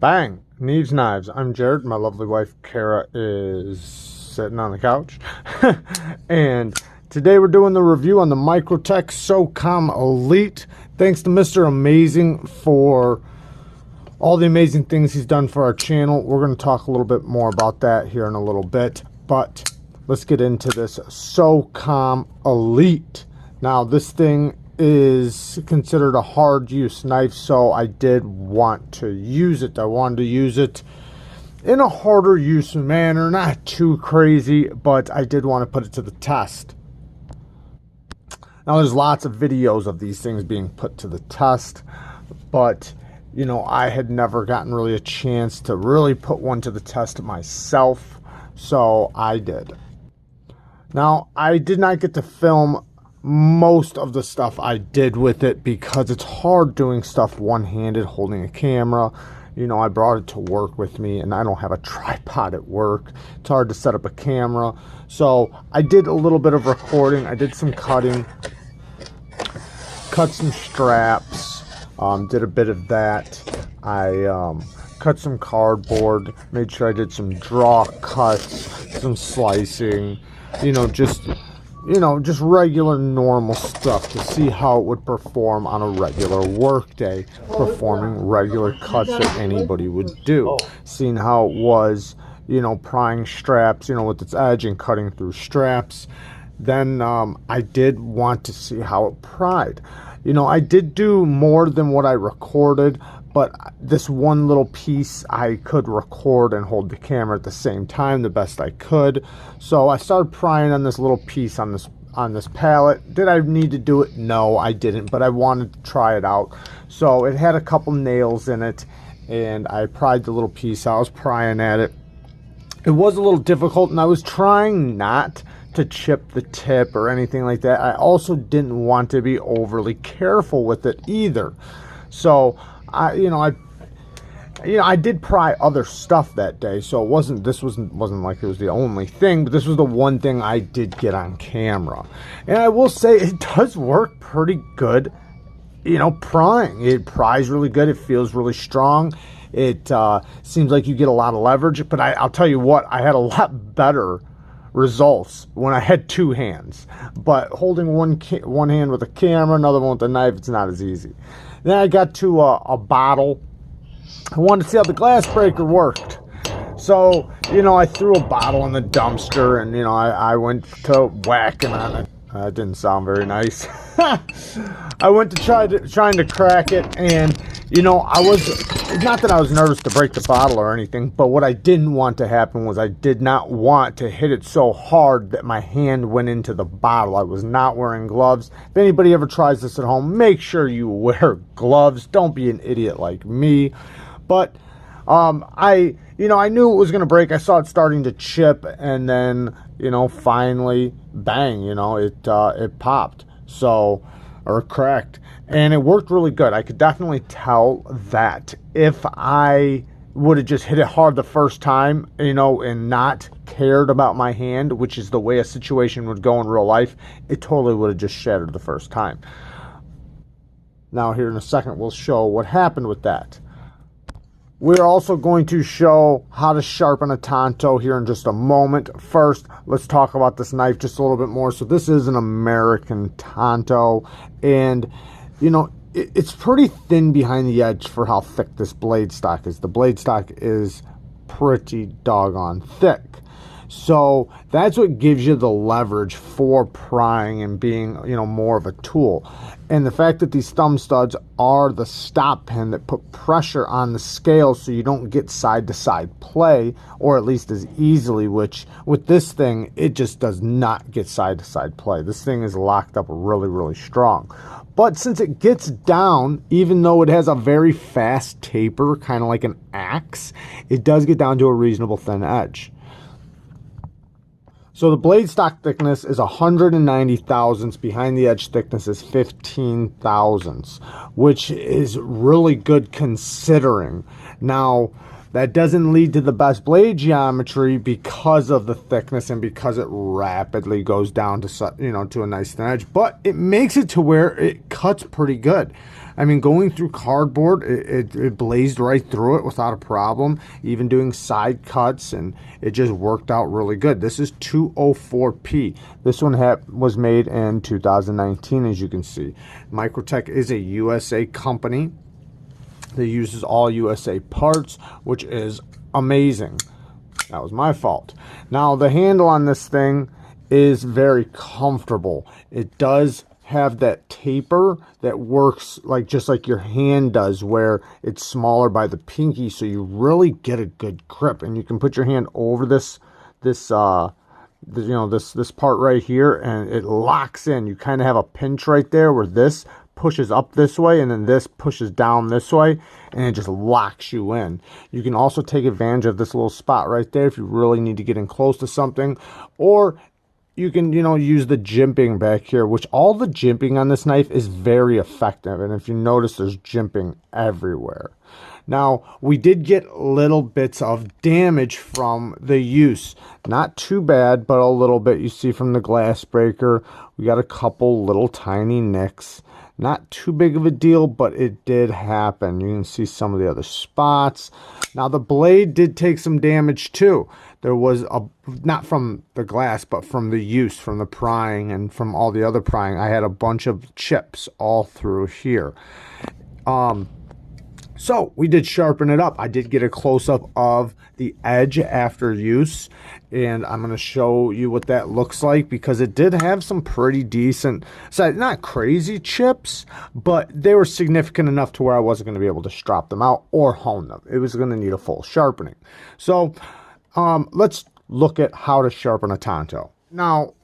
Bang! Neeves Knives. I'm Jared. My lovely wife, Kara, is sitting on the couch. And today we're doing the review on the Microtech Socom Elite. Thanks to Mr. Amazing for all the amazing things he's done for our channel. We're going to talk a little bit more about that here in a little bit. But let's get into this Socom Elite. Now, this thing is considered a hard use knife, so I did want to use it. I wanted to use it in a harder use manner, not too crazy, but I did want to put it to the test. Now, there's lots of videos of these things being put to the test, but you know, I had never gotten really a chance to really put one to the test myself, so I did. Now, I did not get to film most of the stuff I did with it because it's hard doing stuff one-handed, holding a camera. You know, I brought it to work with me and I don't have a tripod at work. It's hard to set up a camera. So I did a little bit of recording. I did some cutting, cut some straps, did a bit of that. I cut some cardboard, made sure I did some draw cuts, some slicing, just regular normal stuff to see how it would perform on a regular work day, performing regular cuts that anybody would do, seeing how it was, prying straps, with its edge and cutting through straps. Then I did want to see how it pried. I did do more than what I recorded, but this one little piece I could record and hold the camera at the same time the best I could. So I started prying on this little piece on this pallet. Did I need to do it? No, I didn't, but I wanted to try it out. So it had a couple nails in it, and I pried the little piece. I was prying at it. It was a little difficult, and I was trying not to chip the tip or anything like that. I also didn't want to be overly careful with it either. So I did pry other stuff that day, so this wasn't like it was the only thing, but this was the one thing I did get on camera. And I will say it does work pretty good, prying. It pries really good. It feels really strong. It seems like you get a lot of leverage, but I'll tell you what, I had a lot better results when I had two hands. But holding one hand with a camera, another one with a knife, it's not as easy. Then I got to a bottle. I wanted to see how the glass breaker worked. So, I threw a bottle in the dumpster and, I went to whacking on it. That didn't sound very nice. I went to trying to crack it, and, I was, not that I was nervous to break the bottle or anything, but what I didn't want to happen was I did not want to hit it so hard that my hand went into the bottle. I was not wearing gloves. If anybody ever tries this at home, make sure you wear gloves. Don't be an idiot like me. But I knew it was going to break. I saw it starting to chip, and then, finally, bang, it popped. So, or cracked. And it worked really good. I could definitely tell that if I would have just hit it hard the first time, and not cared about my hand, which is the way a situation would go in real life, it totally would have just shattered the first time. Now, here in a second, we'll show what happened with that. We're also going to show how to sharpen a Tonto here in just a moment. First, let's talk about this knife just a little bit more. So this is an American Tonto, and it's pretty thin behind the edge for how thick this blade stock is. The blade stock is pretty doggone thick. So that's what gives you the leverage for prying and being, more of a tool. And the fact that these thumb studs are the stop pin that put pressure on the scale so you don't get side-to-side play, or at least as easily, which with this thing, it just does not get side-to-side play. This thing is locked up really, really strong. But since it gets down, even though it has a very fast taper, kind of like an axe, it does get down to a reasonable thin edge. So the blade stock thickness is 190 thousandths. Behind the edge thickness is 15 thousandths, which is really good considering. Now, that doesn't lead to the best blade geometry because of the thickness and because it rapidly goes down to, to a nice thin edge, but it makes it to where it cuts pretty good. I mean, going through cardboard, it blazed right through it without a problem. Even doing side cuts, and it just worked out really good. This is 204p. This one was made in 2019, as you can see. Microtech is a USA company that uses all USA parts, which is amazing. That was my fault. Now, the handle on this thing is very comfortable. It does have that taper that works like just like your hand does, where it's smaller by the pinky, so you really get a good grip, and you can put your hand over this part right here, and it locks in. You kind of have a pinch right there where this pushes up this way and then this pushes down this way, and it just locks you in. You can also take advantage of this little spot right there if you really need to get in close to something, or you can, use the jimping back here, which all the jimping on this knife is very effective. And if you notice, there's jimping everywhere. Now, we did get little bits of damage from the use. Not too bad, but a little bit. You see from the glass breaker, we got a couple little tiny nicks. Not too big of a deal, but it did happen. You can see some of the other spots. Now, the blade did take some damage too. There was not from the glass, but from the use, from the prying, and from all the other prying. I had a bunch of chips all through here. So we did sharpen it up. I did get a close-up of the edge after use, and I'm going to show you what that looks like, because it did have some pretty decent, not crazy chips, but they were significant enough to where I wasn't going to be able to strop them out or hone them. It was going to need a full sharpening. So let's look at how to sharpen a Tonto. Now,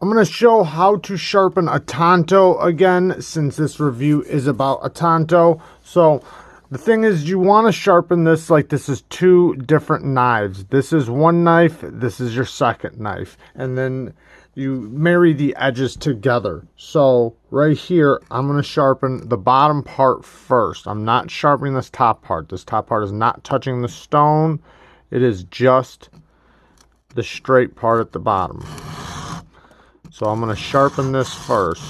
I'm going to show how to sharpen a Tonto again, since this review is about a Tonto. So the thing is, you want to sharpen this like this is two different knives. This is one knife, this is your second knife. And then you marry the edges together. So right here, I'm going to sharpen the bottom part first. I'm not sharpening this top part. This top part is not touching the stone. It is just the straight part at the bottom. So I'm going to sharpen this first.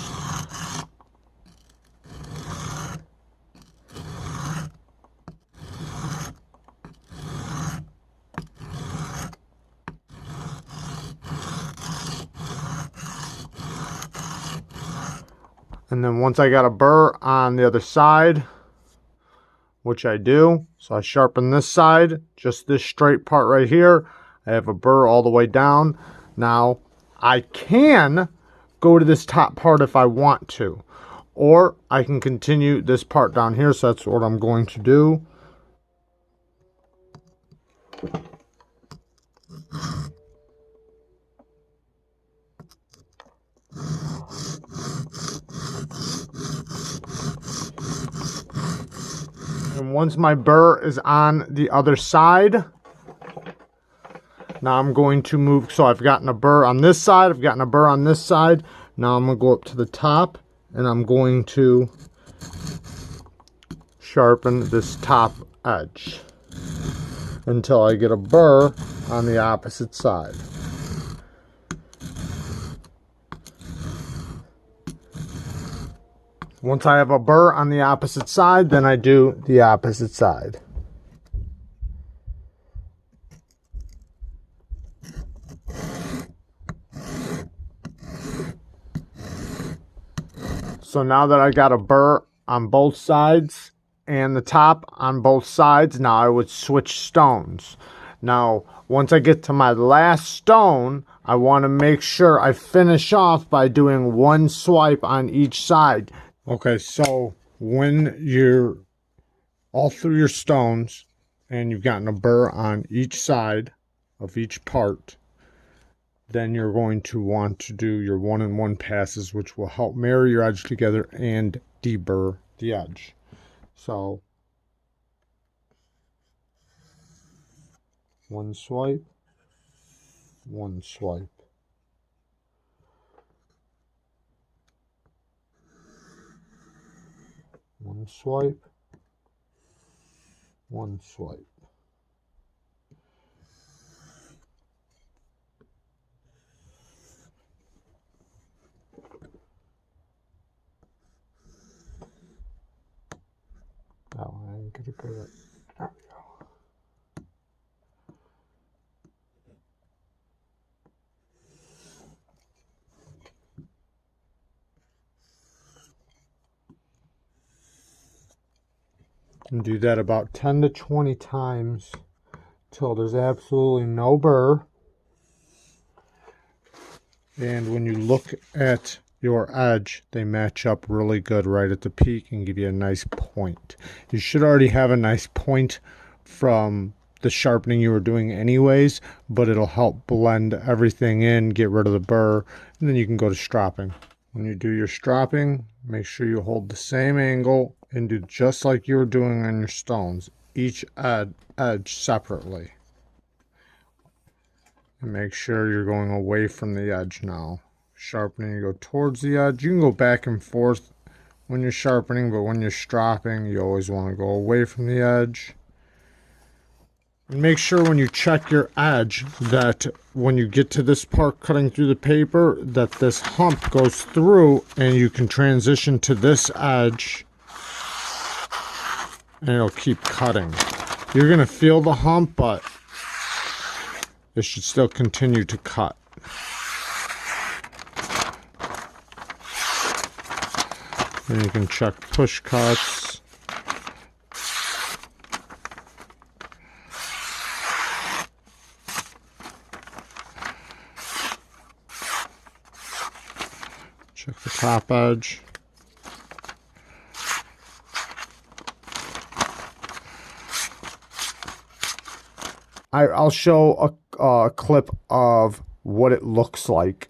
And then once I got a burr on the other side, which I do, so I sharpen this side, just this straight part right here. I have a burr all the way down. Now, I can go to this top part if I want to, or I can continue this part down here, so that's what I'm going to do. And once my burr is on the other side, now I'm going to move. So I've gotten a burr on this side, I've gotten a burr on this side. Now I'm going to go up to the top, and I'm going to sharpen this top edge until I get a burr on the opposite side. Once I have a burr on the opposite side, then I do the opposite side. So now that I got a burr on both sides and the top on both sides, now I would switch stones. Now, once I get to my last stone, I want to make sure I finish off by doing one swipe on each side. Okay, so when you're all through your stones and you've gotten a burr on each side of each part, then you're going to want to do your one-in-one passes, which will help marry your edge together and deburr the edge. So, one swipe, one swipe. One swipe, one swipe. get a good. There we go. And do that about 10 to 20 times till there's absolutely no burr. And when you look at your edge, they match up really good right at the peak and give you a nice point. You should already have a nice point from the sharpening you were doing anyways, but it'll help blend everything in, get rid of the burr, and then you can go to stropping. When you do your stropping, make sure you hold the same angle and do just like you were doing on your stones, each edge separately. And make sure you're going away from the edge now. Sharpening, you go towards the edge. You can go back and forth when you're sharpening, but when you're stropping, you always want to go away from the edge. And make sure when you check your edge that when you get to this part cutting through the paper, that this hump goes through and you can transition to this edge and it'll keep cutting. You're going to feel the hump, but it should still continue to cut. And you can check push cuts. Check the top edge. I'll show a clip of what it looks like,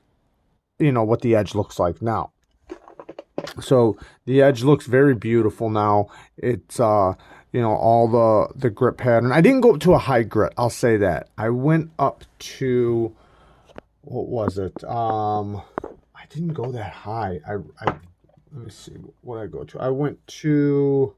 you know, what the edge looks like now. So the edge looks very beautiful now. It's, you know, all the grit pattern. I didn't go up to a high grit, I'll say that. I went up to, what was it? I didn't go that high. Let me see, what did I go to? I went to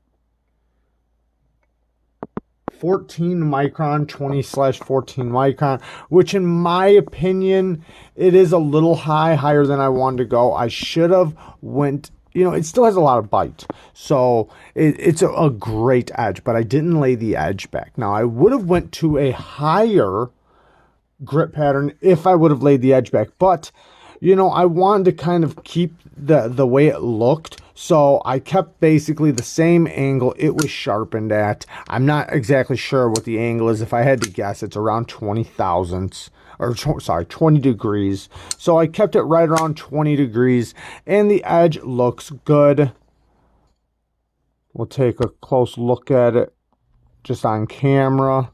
14 micron, 20/14 micron, which in my opinion, it is a little higher than I wanted to go. I should have went, you know, it still has a lot of bite. So it's a great edge, but I didn't lay the edge back. Now I would have went to a higher grit pattern if I would have laid the edge back, but you know, I wanted to kind of keep the way it looked. So I kept basically the same angle it was sharpened at. I'm not exactly sure what the angle is. If I had to guess, it's around 20 thousandths, or sorry, 20 degrees. So I kept it right around 20 degrees and the edge looks good. We'll take a close look at it just on camera.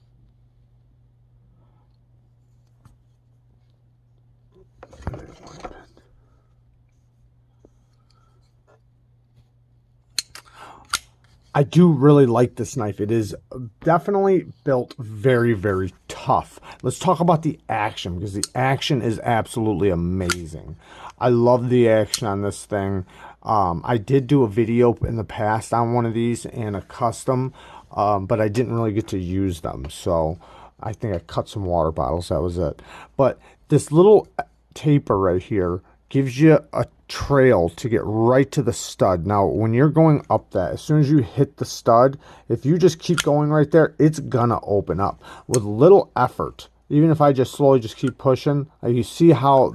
I do really like this knife. It is definitely built very, very tough. Let's talk about the action, because the action is absolutely amazing. I love the action on this thing. I did do a video in the past on one of these and a custom, but I didn't really get to use them. So I think I cut some water bottles. That was it. But this little taper right here gives you a trail to get right to the stud. Now, when you're going up that, as soon as you hit the stud, if you just keep going right there, it's gonna open up with little effort. Even if I just slowly just keep pushing, you see how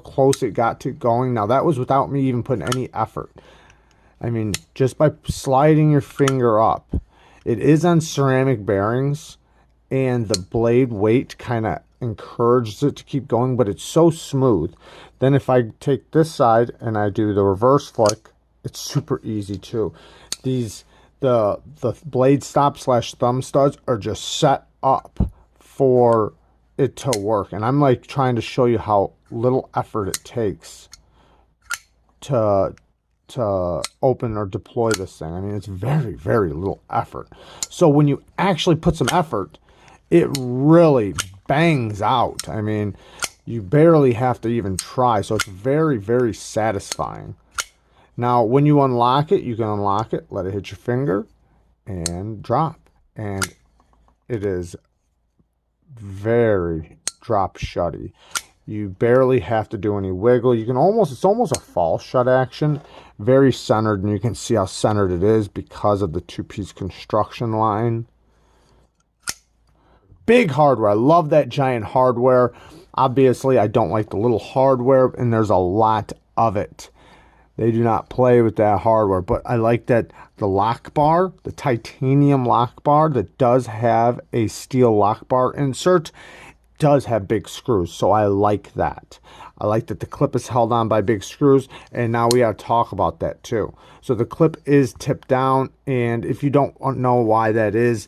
close it got to going. Now, that was without me even putting any effort. I mean, just by sliding your finger up. It is on ceramic bearings, and the blade weight kind of encourages it to keep going, but it's so smooth. Then if I take this side and I do the reverse flick, it's super easy too. The blade stop / thumb studs are just set up for it to work, and I'm like trying to show you how little effort it takes to open or deploy this thing. I mean, it's very, very little effort. So when you actually put some effort, it really bangs out. I mean, you barely have to even try. So it's very, very satisfying. Now, when you unlock it, you can unlock it, let it hit your finger, and drop. And it is very drop shutty. You barely have to do any wiggle. You can it's almost a false shut action. Very centered, and you can see how centered it is because of the two-piece construction line. Big hardware. I love that giant hardware. Obviously, I don't like the little hardware, and there's a lot of it. They do not play with that hardware, but I like that the lock bar, the titanium lock bar that does have a steel lock bar insert, does have big screws, so I like that. I like that the clip is held on by big screws, and now we gotta talk about that too. So the clip is tipped down, and if you don't know why that is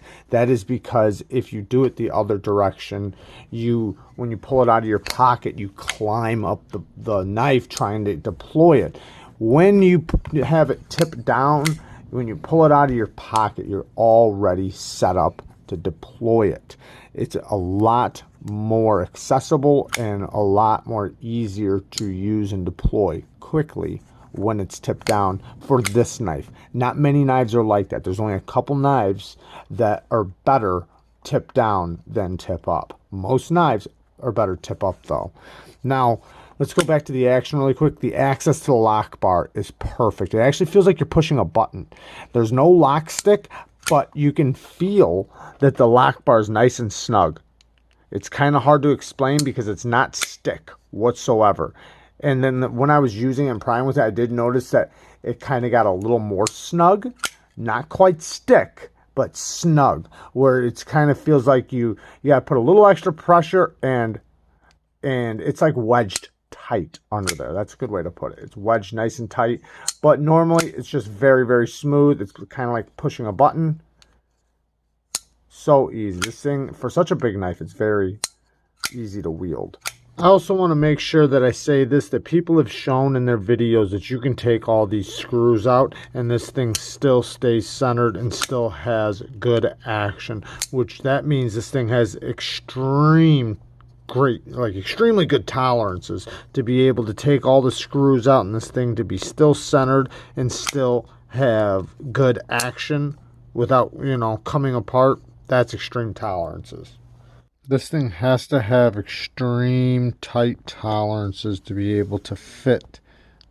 because if you do it the other direction, when you pull it out of your pocket, you climb up the knife trying to deploy it. When you have it tipped down, when you pull it out of your pocket, you're already set up to deploy it. It's a lot more accessible and a lot more easier to use and deploy quickly when it's tipped down for this knife. Not many knives are like that. There's only a couple knives that are better tip down than tip up. Most knives are better tip up though. Now, let's go back to the action really quick. The access to the lock bar is perfect. It actually feels like you're pushing a button. There's no lock stick, but you can feel that the lock bar is nice and snug. It's kind of hard to explain because it's not stick whatsoever. And then when I was using it and prying with it, I did notice that it kind of got a little more snug. Not quite stick, but snug. Where it kind of feels like you got to put a little extra pressure and it's like wedged tight under there. That's a good way to put it. It's wedged nice and tight. But normally it's just very, very smooth. It's kind of like pushing a button. So easy. This thing, for such a big knife, it's very easy to wield. I also want to make sure that I say this, that people have shown in their videos that you can take all these screws out and this thing still stays centered and still has good action, which that means this thing has extremely good tolerances to be able to take all the screws out and this thing to be still centered and still have good action without, coming apart. That's extreme tolerances. This thing has to have extreme tight tolerances to be able to fit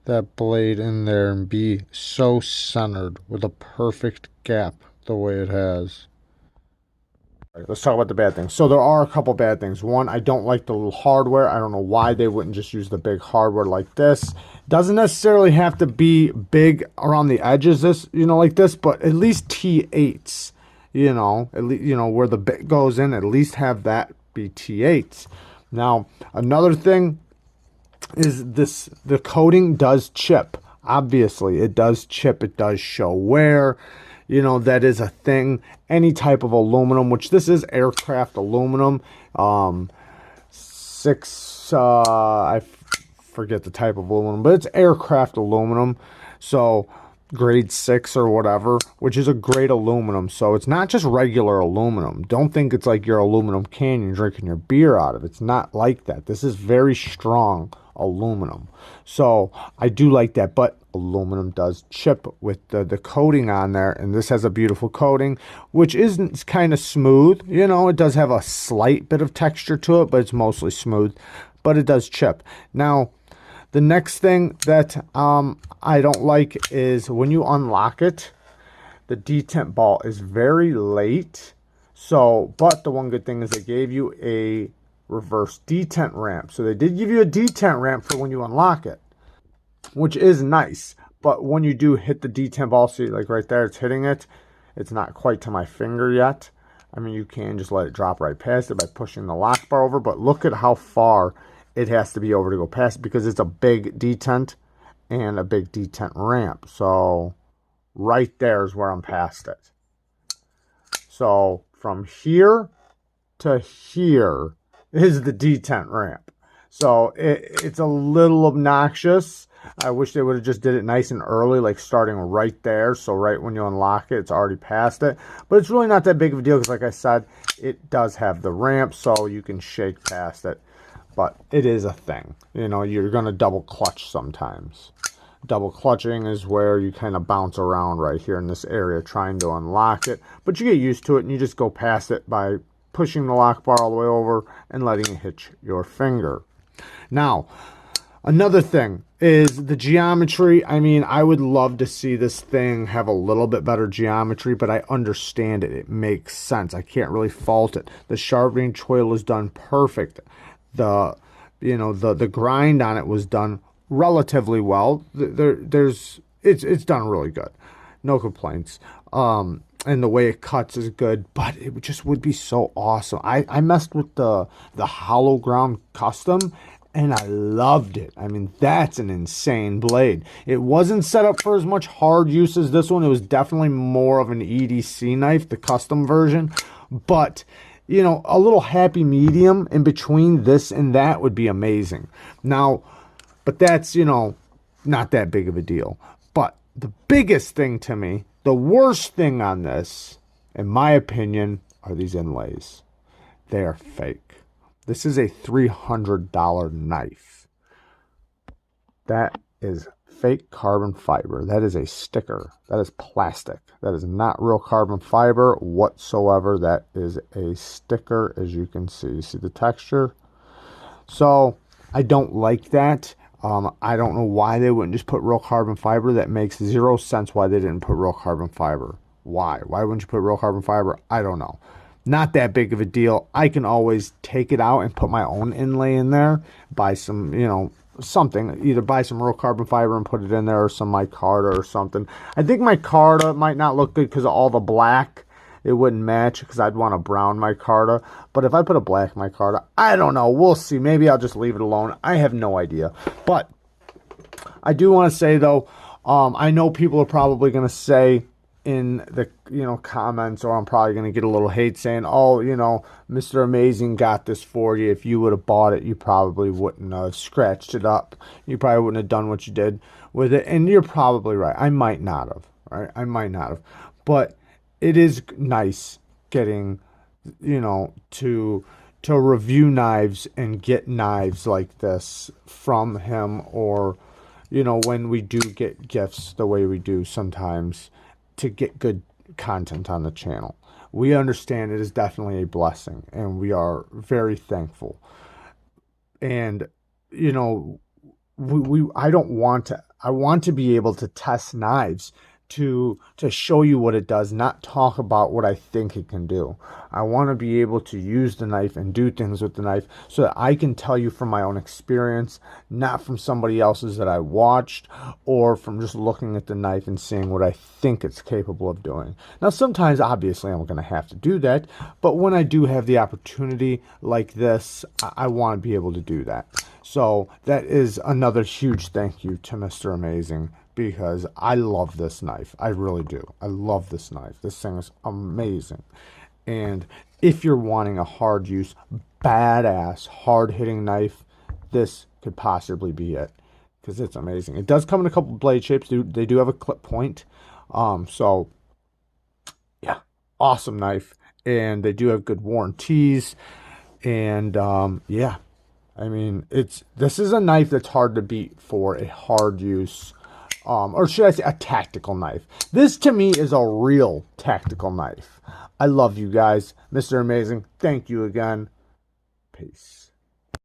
that blade in there and be so centered with a perfect gap the way it has. All right, let's talk about the bad things. So there are a couple bad things. One, I don't like the little hardware. I don't know why they wouldn't just use the big hardware like this. Doesn't necessarily have to be big around the edges, like this, but at least T8s. At least, where the bit goes in, at least have that be T8s. Now, another thing is the coating does chip. Obviously, it does chip. It does show wear. That is a thing. Any type of aluminum, which this is aircraft aluminum. I forget the type of aluminum, but it's aircraft aluminum. So grade 6 or whatever, which is a grade aluminum. So it's not just regular aluminum. Don't think it's like your aluminum can you're drinking your beer out of. It's not like that. This is very strong aluminum. So I do like that, but aluminum does chip with the coating on there, and this has a beautiful coating, which isn't kind of smooth. It does have a slight bit of texture to it, but it's mostly smooth, but it does chip. Now, the next thing that I don't like is when you unlock it, the detent ball is very late. But the one good thing is they gave you a reverse detent ramp. So they did give you a detent ramp for when you unlock it, which is nice. But when you do hit the detent ball, see like right there, it's hitting it. It's not quite to my finger yet. I mean, you can just let it drop right past it by pushing the lock bar over, but look at how far it has to be over to go past it because it's a big detent and a big detent ramp. So right there is where I'm past it. So from here to here is the detent ramp. So it's a little obnoxious. I wish they would have just did it nice and early, like starting right there. So right when you unlock it, it's already past it. But it's really not that big of a deal because, like I said, it does have the ramp, so you can shake past it. But it is a thing. You're going to double clutch sometimes. Double clutching is where you kind of bounce around right here in this area trying to unlock it. But you get used to it and you just go past it by pushing the lock bar all the way over and letting it hit your finger. Now, another thing is the geometry. I mean, I would love to see this thing have a little bit better geometry, but I understand it. It makes sense. I can't really fault it. The sharpening choil is done perfect. The, you know, the grind on it was done relatively well. It's done really good. No complaints. And the way it cuts is good, but it just would be so awesome. I messed with the hollow ground custom, and I loved it. I mean, that's an insane blade. It wasn't set up for as much hard use as this one. It was definitely more of an EDC knife, the custom version. But, you know, a little happy medium in between this and that would be amazing. Now, but that's, you know, not that big of a deal. But the biggest thing to me, the worst thing on this, in my opinion, are these inlays. They are fake. This is a $300 knife. That is fake carbon fiber. That is a sticker. That is plastic. That is not real carbon fiber whatsoever. That is a sticker, as you can see. See the texture? So I don't like that. I don't know why they wouldn't just put real carbon fiber. That makes zero sense why they didn't put real carbon fiber. Why? Why wouldn't you put real carbon fiber? I don't know. Not that big of a deal. I can always take it out and put my own inlay in there. Buy some, you know, something. Either buy some real carbon fiber and put it in there, or some micarta or something. I think micarta might not look good because of all the black. It wouldn't match because I'd want a brown micarta. But if I put a black micarta, I don't know. We'll see. Maybe I'll just leave it alone. I have no idea. But I do want to say, though, I know people are probably going to say in the, you know, comments, or I'm probably going to get a little hate saying, oh, you know, Mr. Amazing got this for you. If you would have bought it, you probably wouldn't have scratched it up. You probably wouldn't have done what you did with it. And you're probably right. I might not have. Right? I might not have. But it is nice getting, you know, to review knives and get knives like this from him, or, you know, when we do get gifts the way we do sometimes, to get good content on the channel. We understand it is definitely a blessing, and we are very thankful. And, you know, I want to be able to test knives to show you what it does, not talk about what I think it can do. I want to be able to use the knife and do things with the knife so that I can tell you from my own experience, not from somebody else's that I watched, or from just looking at the knife and seeing what I think it's capable of doing. Now, sometimes, obviously, I'm going to have to do that, but when I do have the opportunity like this, I want to be able to do that. So that is another huge thank you to Mr. Amazing, because I love this knife. I really do. I love this knife. This thing is amazing. And if you're wanting a hard use, badass, hard hitting knife, this could possibly be it, because it's amazing. It does come in a couple blade shapes. They do have a clip point. So yeah, awesome knife. And they do have good warranties. And yeah, I mean, this is a knife that's hard to beat for a hard use, or should I say a tactical knife. This to me is a real tactical knife. I love you guys. Mr. Amazing, thank you again. Peace.